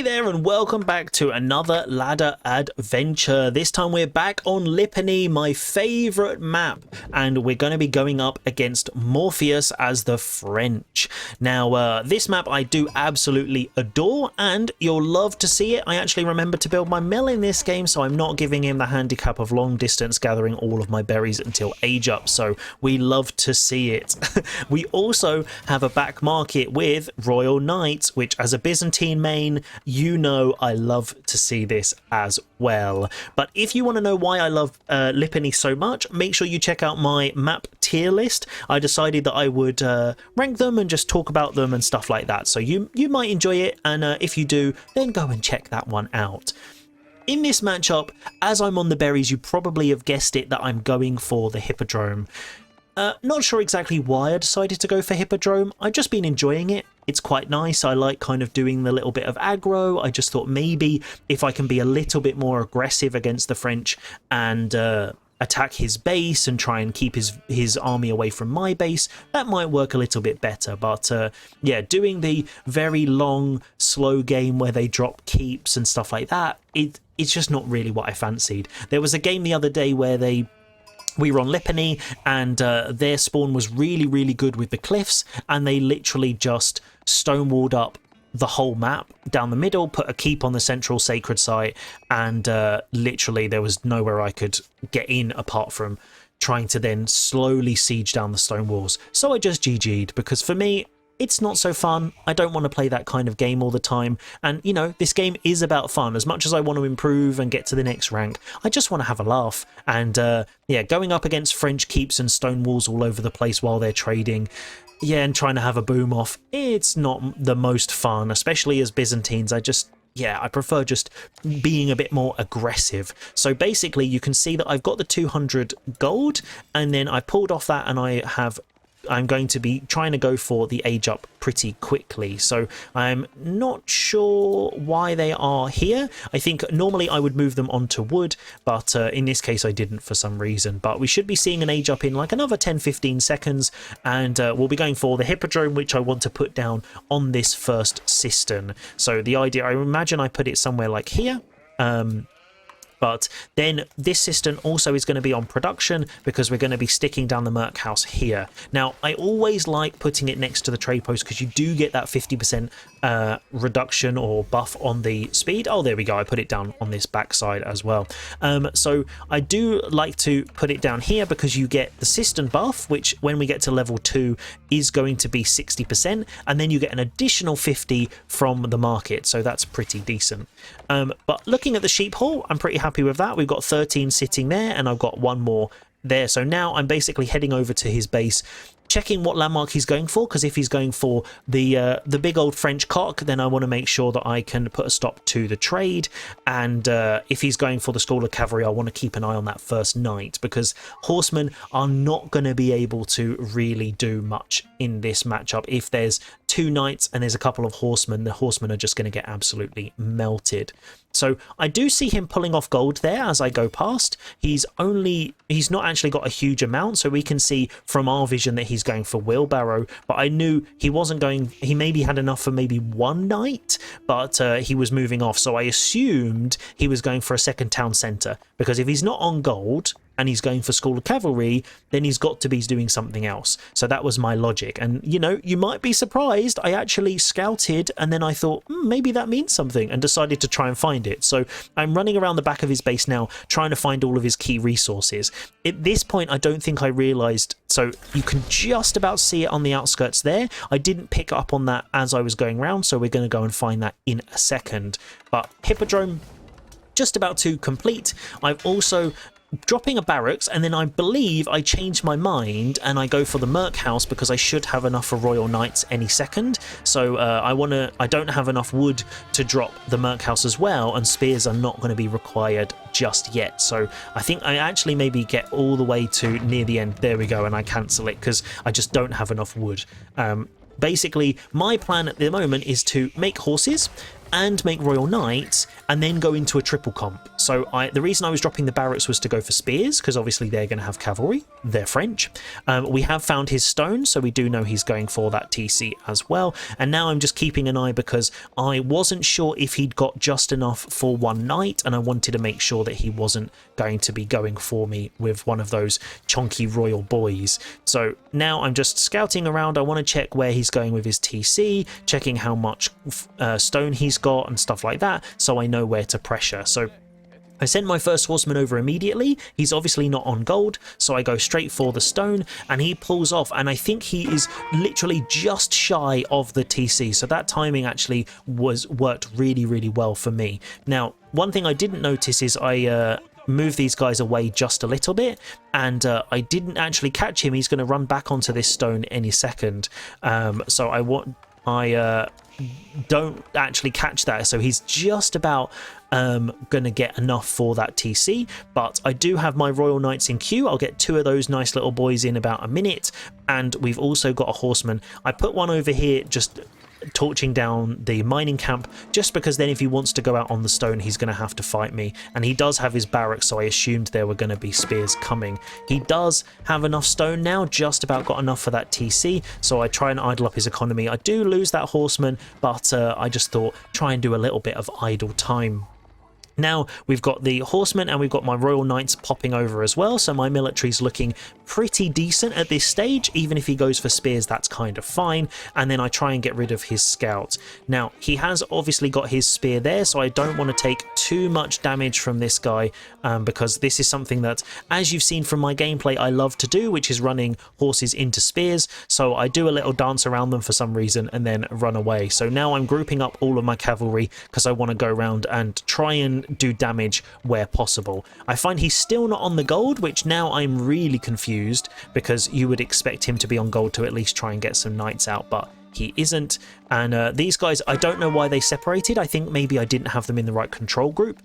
Hey there and welcome back to another ladder adventure. This time we're back on Lipany, my favourite map, and we're going to be going up against Morpheus as the French. Now this map I do absolutely adore and you'll love to see it. I actually remember to build my mill in this game, so I'm not giving him the handicap of long distance gathering all of my berries until age up, so we love to see it. We also have a back market with Royal Knights, which as a Byzantine main, you know I love to see this as well. But if you want to know why I love Lipany so much, make sure you check out my map tier list. I decided that I would rank them and just talk about them and stuff like that, so you might enjoy it, and if you do, then go and check that one out. In this matchup, as I'm on the berries, you probably have guessed it that I'm going for the Hippodrome. Not sure exactly why I decided to go for Hippodrome. I've just been enjoying it. It's quite nice. I like kind of doing the little bit of aggro. I just thought maybe if I can be a little bit more aggressive against the French and attack his base and try and keep his army away from my base, that might work a little bit better. But yeah, doing the very long, slow game where they drop keeps and stuff like that, it's just not really what I fancied. There was a game the other day where we were on Lipany and their spawn was really good with the cliffs, and they literally just stonewalled up the whole map down the middle, put a keep on the central sacred site, and literally there was nowhere I could get in apart from trying to then slowly siege down the stone walls. So I just GG'd, because for me, it's not so fun. I don't want to play that kind of game all the time. And, you know, this game is about fun. As much as I want to improve and get to the next rank, I just want to have a laugh. And, yeah, going up against French keeps and stone walls all over the place while they're trading, yeah, and trying to have a boom off, it's not the most fun, especially as Byzantines. I prefer just being a bit more aggressive. So basically, you can see that I've got the 200 gold, and then I pulled off that, and I'm going to be trying to go for the age up pretty quickly. So I'm not sure why they are here. I think normally I would move them onto wood, but in this case I didn't for some reason. But we should be seeing an age up in like another 10-15 seconds, and we'll be going for the Hippodrome, which I want to put down on this first cistern. So the idea, I imagine I put it somewhere like here. But then this cistern also is going to be on production because we're going to be sticking down the Merc house here. Now, I always like putting it next to the trade post because you do get that 50% reduction or buff on the speed. Oh, there we go. I put it down on this back side as well. So I do like to put it down here because you get the cistern buff, which when we get to level 2 is going to be 60%. And then you get an additional 50 from the market. So that's pretty decent. But looking at the sheep haul, I'm pretty happy with that. We've got 13 sitting there and I've got one more there. So now I'm basically heading over to his base, checking what landmark he's going for, because if he's going for the big old French cock, then I want to make sure that I can put a stop to the trade. And if he's going for the School of Cavalry, I want to keep an eye on that first knight, because horsemen are not going to be able to really do much in this matchup. If there's 2 knights and there's a couple of horsemen, the horsemen are just going to get absolutely melted. So I do see him pulling off gold there as I go past. He's not actually got a huge amount, so we can see from our vision that he's going for wheelbarrow, but I knew he wasn't going. He maybe had enough for maybe 1 knight, but he was moving off, so I assumed he was going for a second town centre, because if he's not on gold and he's going for School of Cavalry, then he's got to be doing something else. So that was my logic. And, you know, you might be surprised. I actually scouted and then I thought, maybe that means something, and decided to try and find it. So I'm running around the back of his base now, trying to find all of his key resources. At this point, I don't think I realised. So you can just about see it on the outskirts there. I didn't pick up on that as I was going around, so we're going to go and find that in a second. But Hippodrome, just about to complete. I've also dropping a barracks, and then I believe I changed my mind and I go for the Merc house because I should have enough for Royal Knights any second. So I don't have enough wood to drop the Merc house as well, and spears are not going to be required just yet. So I think I actually maybe get all the way to near the end. There we go, and I cancel it because I just don't have enough wood. Basically, my plan at the moment is to make horses, and make Royal Knights and then go into a triple comp. So the reason I was dropping the barracks was to go for spears, because obviously they're going to have cavalry, they're French. We have found his stone, so we do know he's going for that TC as well. And now I'm just keeping an eye because I wasn't sure if he'd got just enough for one knight, and I wanted to make sure that he wasn't going to be going for me with one of those chunky royal boys. So now I'm just scouting around. I want to check where he's going with his TC, checking how much stone he's got and stuff like that, so I know where to pressure. So I send my first horseman over immediately. He's obviously not on gold, so I go straight for the stone, and he pulls off, and I think he is literally just shy of the TC, so that timing actually worked really, really well for me. Now, one thing I didn't notice is I move these guys away just a little bit, and I didn't actually catch him. He's going to run back onto this stone any second, so I don't actually catch that, so he's just about gonna get enough for that TC. But I do have my Royal Knights in queue. I'll get 2 of those nice little boys in about a minute, and we've also got a horseman. I put one over here just torching down the mining camp, just because then if he wants to go out on the stone, he's going to have to fight me, and he does have his barracks, so I assumed there were going to be spears coming. He does have enough stone now, just about got enough for that TC, so I try and idle up his economy. I do lose that horseman, but I just thought try and do a little bit of idle time. Now we've got the horsemen and we've got my Royal Knights popping over as well, so my military's looking pretty decent at this stage. Even if he goes for spears, that's kind of fine, and then I try and get rid of his scouts. Now he has obviously got his spear there, so I don't want to take too much damage from this guy, because this is something that, as you've seen from my gameplay, I love to do, which is running horses into spears. So I do a little dance around them for some reason and then run away. So now I'm grouping up all of my cavalry because I want to go around and try and do damage where possible. I find he's still not on the gold, which now I'm really confused, because you would expect him to be on gold to at least try and get some knights out, but he isn't. And these guys, I don't know why they separated. I think maybe I didn't have them in the right control group.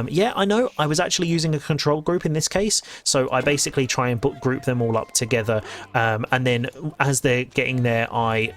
Yeah, I know I was actually using a control group in this case, so I basically try and group them all up together, and then as they're getting there, I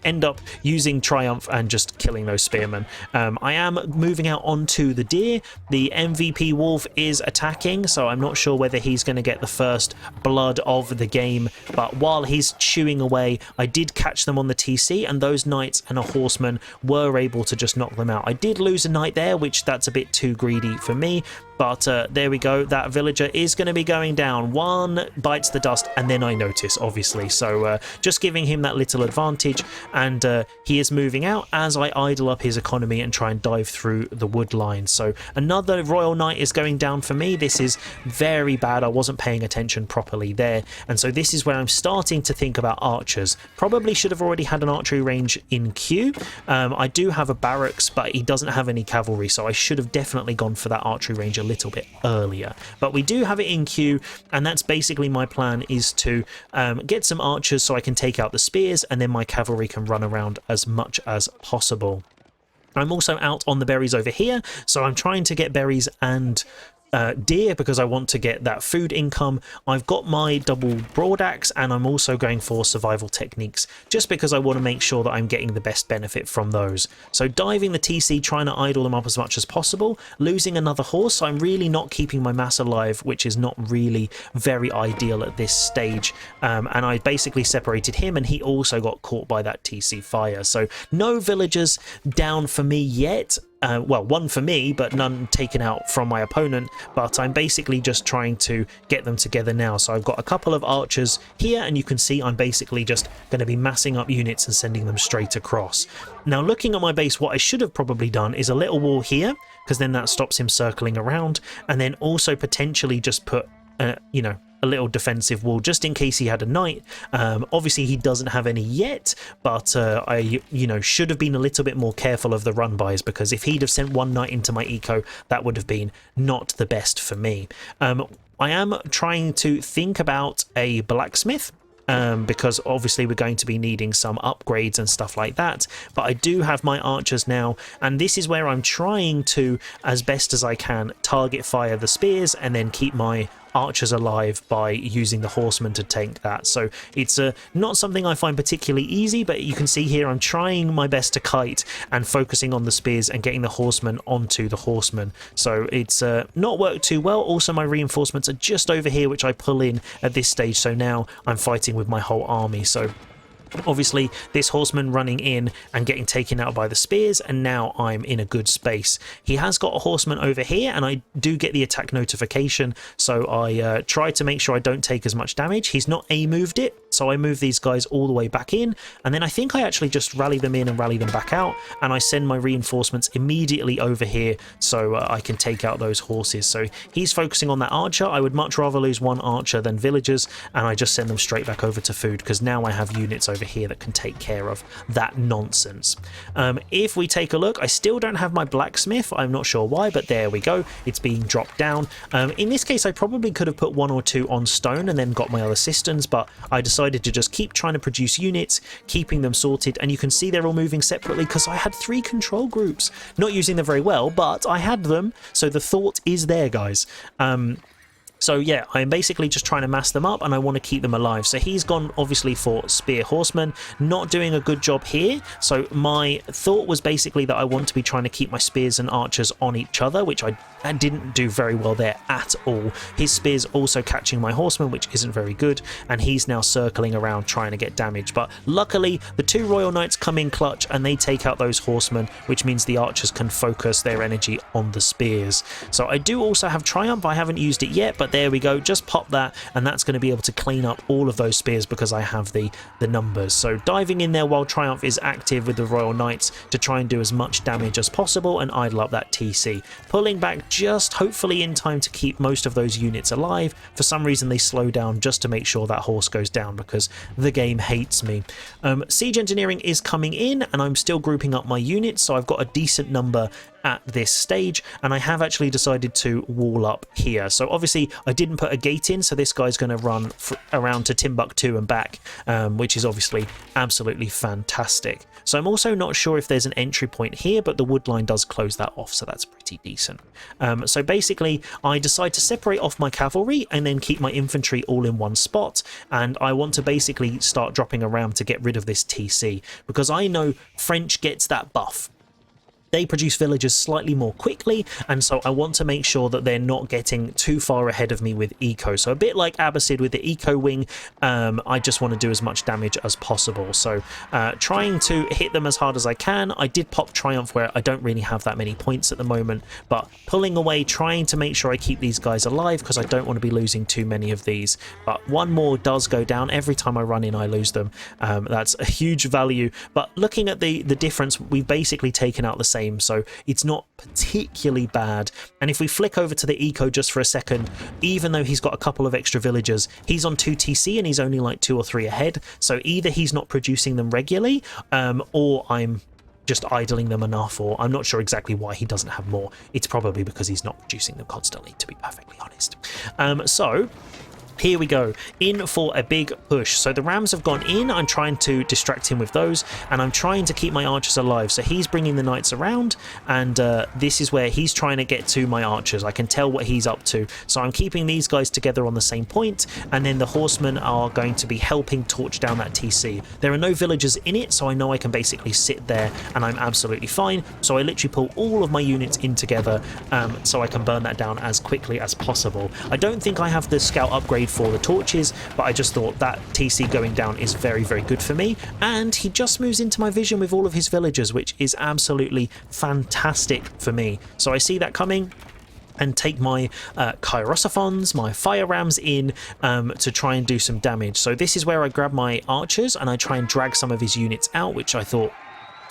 end up using Triumph and just killing those spearmen. I am moving out onto the deer. The MVP wolf is attacking, so I'm not sure whether he's going to get the first blood of the game, but while he's chewing away, I did catch them on the TC, and those knights and a horseman were able to just knock them out. I did lose a knight there, which that's a bit too greedy for me, but there we go. That villager is going to be going down. One bites the dust, and then I notice, obviously, so just giving him that little advantage, and he is moving out as I idle up his economy and try and dive through the wood line. So another Royal Knight is going down for me. This is very bad. I wasn't paying attention properly there, and so this is where I'm starting to think about archers. Probably should have already had an archery range in queue. I do have a barracks, but he doesn't have any cavalry, so I should have definitely gone for that archery range a little bit earlier, but we do have it in queue, and that's basically my plan, is to get some archers so I can take out the spears, and then my cavalry can run around as much as possible. I'm also out on the berries over here, so I'm trying to get berries and deer because I want to get that food income. I've got my double broad axe, and I'm also going for survival techniques just because I want to make sure that I'm getting the best benefit from those. So diving the TC, trying to idle them up as much as possible, losing another horse, so I'm really not keeping my mass alive, which is not really very ideal at this stage, and I basically separated him, and he also got caught by that TC fire. So no villagers down for me yet. Well, one for me, but none taken out from my opponent, but I'm basically just trying to get them together now. So I've got a couple of archers here, and you can see I'm basically just going to be massing up units and sending them straight across. Now, looking at my base, what I should have probably done is a little wall here, because then that stops him circling around, and then also potentially just put, you know, a little defensive wall just in case he had a knight. Obviously he doesn't have any yet, but I should have been a little bit more careful of the run bys, because if he'd have sent one knight into my eco, that would have been not the best for me. I am trying to think about a blacksmith, because obviously we're going to be needing some upgrades and stuff like that, but I do have my archers now, and this is where I'm trying to, as best as I can, target fire the spears and then keep my archers alive by using the horsemen to tank that. So it's not something I find particularly easy, but you can see here I'm trying my best to kite and focusing on the spears and getting the horsemen onto the horsemen. So it's not worked too well. Also, my reinforcements are just over here, which I pull in at this stage. So now I'm fighting with my whole army. So obviously this horseman running in and getting taken out by the spears, and now I'm in a good space. He has got a horseman over here, and I do get the attack notification, so I try to make sure I don't take as much damage. He's not A-moved it, so I move these guys all the way back in, and then I think I actually just rally them in and rally them back out, and I send my reinforcements immediately over here so I can take out those horses. So he's focusing on that archer. I would much rather lose one archer than villagers, and I just send them straight back over to food, because now I have units over here that can take care of that nonsense. If we take a look, I still don't have my blacksmith. I'm not sure why, but there we go. It's being dropped down. In this case, I probably could have put one or two on stone and then got my other cisterns, but I decided to just keep trying to produce units, keeping them sorted, and you can see they're all moving separately because I had 3 control groups. Not using them very well, but I had them, so the thought is there, guys. So yeah, I'm basically just trying to mass them up, and I want to keep them alive. So he's gone obviously for spear horseman, not doing a good job here. So my thought was basically that I want to be trying to keep my spears and archers on each other, which I didn't do very well there at all. His spears also catching my horseman, which isn't very good, and he's now circling around trying to get damage. But luckily the 2 Royal Knights come in clutch and they take out those horsemen, which means the archers can focus their energy on the spears. So I do also have Triumph. I haven't used it yet, but there we go, just pop that, and that's going to be able to clean up all of those spears because I have the numbers. So diving in there while Triumph is active with the Royal Knights to try and do as much damage as possible and idle up that TC. Pulling back just hopefully in time to keep most of those units alive. For some reason they slow down just to make sure that horse goes down because the game hates me. Siege engineering is coming in, and I'm still grouping up my units, so I've got a decent number at this stage, and I have actually decided to wall up here. So obviously I didn't put a gate in, so this guy's going to run around to Timbuktu and back, which is obviously absolutely fantastic. So I'm also not sure if there's an entry point here, but the wood line does close that off, so that's pretty decent. So basically I decide to separate off my cavalry and then keep my infantry all in one spot, and I want to basically start dropping around to get rid of this TC, because I know French gets that buff. They produce villagers slightly more quickly, and so I want to make sure that they're not getting too far ahead of me with eco. So a bit like Abbasid with the eco wing, I just want to do as much damage as possible. So trying to hit them as hard as I can. I did pop Triumph where I don't really have that many points at the moment, but pulling away, trying to make sure I keep these guys alive because I don't want to be losing too many of these. But one more does go down. Every time I run in, I lose them. That's a huge value. But looking at the difference, we've basically taken out the same, so it's not particularly bad. And if we flick over to the eco just for a second, even though he's got a couple of extra villagers, he's on 2 TC and he's only like 2 or 3 ahead, so either he's not producing them regularly, or I'm just idling them enough, or I'm not sure exactly why he doesn't have more. It's probably because he's not producing them constantly, to be perfectly honest. So here we go, in for a big push. So the rams have gone in. I'm trying to distract him with those, and I'm trying to keep my archers alive. So he's bringing the knights around, and this is where he's trying to get to my archers. I can tell what he's up to. So I'm keeping these guys together on the same point, and then the horsemen are going to be helping torch down that TC. There are no villagers in it, so I know I can basically sit there and I'm absolutely fine. So I literally pull all of my units in together so I can burn that down as quickly as possible. I don't think I have the scout upgrade for the torches, but I just thought that TC going down is very, very good for me. And he just moves into my vision with all of his villagers, which is absolutely fantastic for me. So I see that coming and take my Kairosophons, my fire rams in to try and do some damage. So this is where I grab my archers and I try and drag some of his units out, which I thought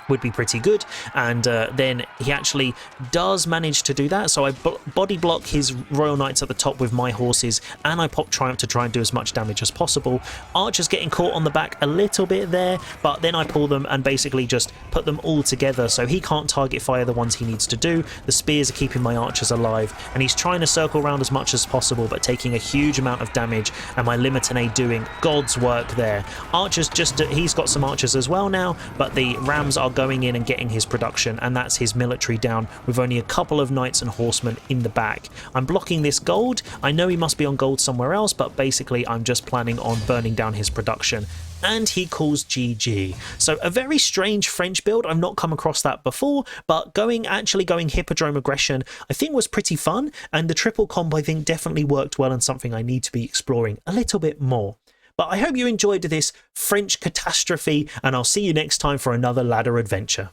would be pretty good, and then he actually does manage to do that. So I body block his Royal Knights at the top with my horses, and I pop Triumph to try and do as much damage as possible. Archers getting caught on the back a little bit there, but then I pull them and basically just put them all together so he can't target fire the ones he needs to do. The spears are keeping my archers alive, and he's trying to circle around as much as possible but taking a huge amount of damage, and my Lipany doing God's work there. Archers he's got some archers as well now, but the rams are going in and getting his production, and that's his military down with only a couple of knights and horsemen in the back. I'm blocking this gold. I know he must be on gold somewhere else, but basically I'm just planning on burning down his production. And he calls GG. So a very strange French build. I've not come across that before, but actually going Hippodrome Aggression I think was pretty fun, and the triple combo I think definitely worked well and something I need to be exploring a little bit more. But I hope you enjoyed this French catastrophe, and I'll see you next time for another ladder adventure.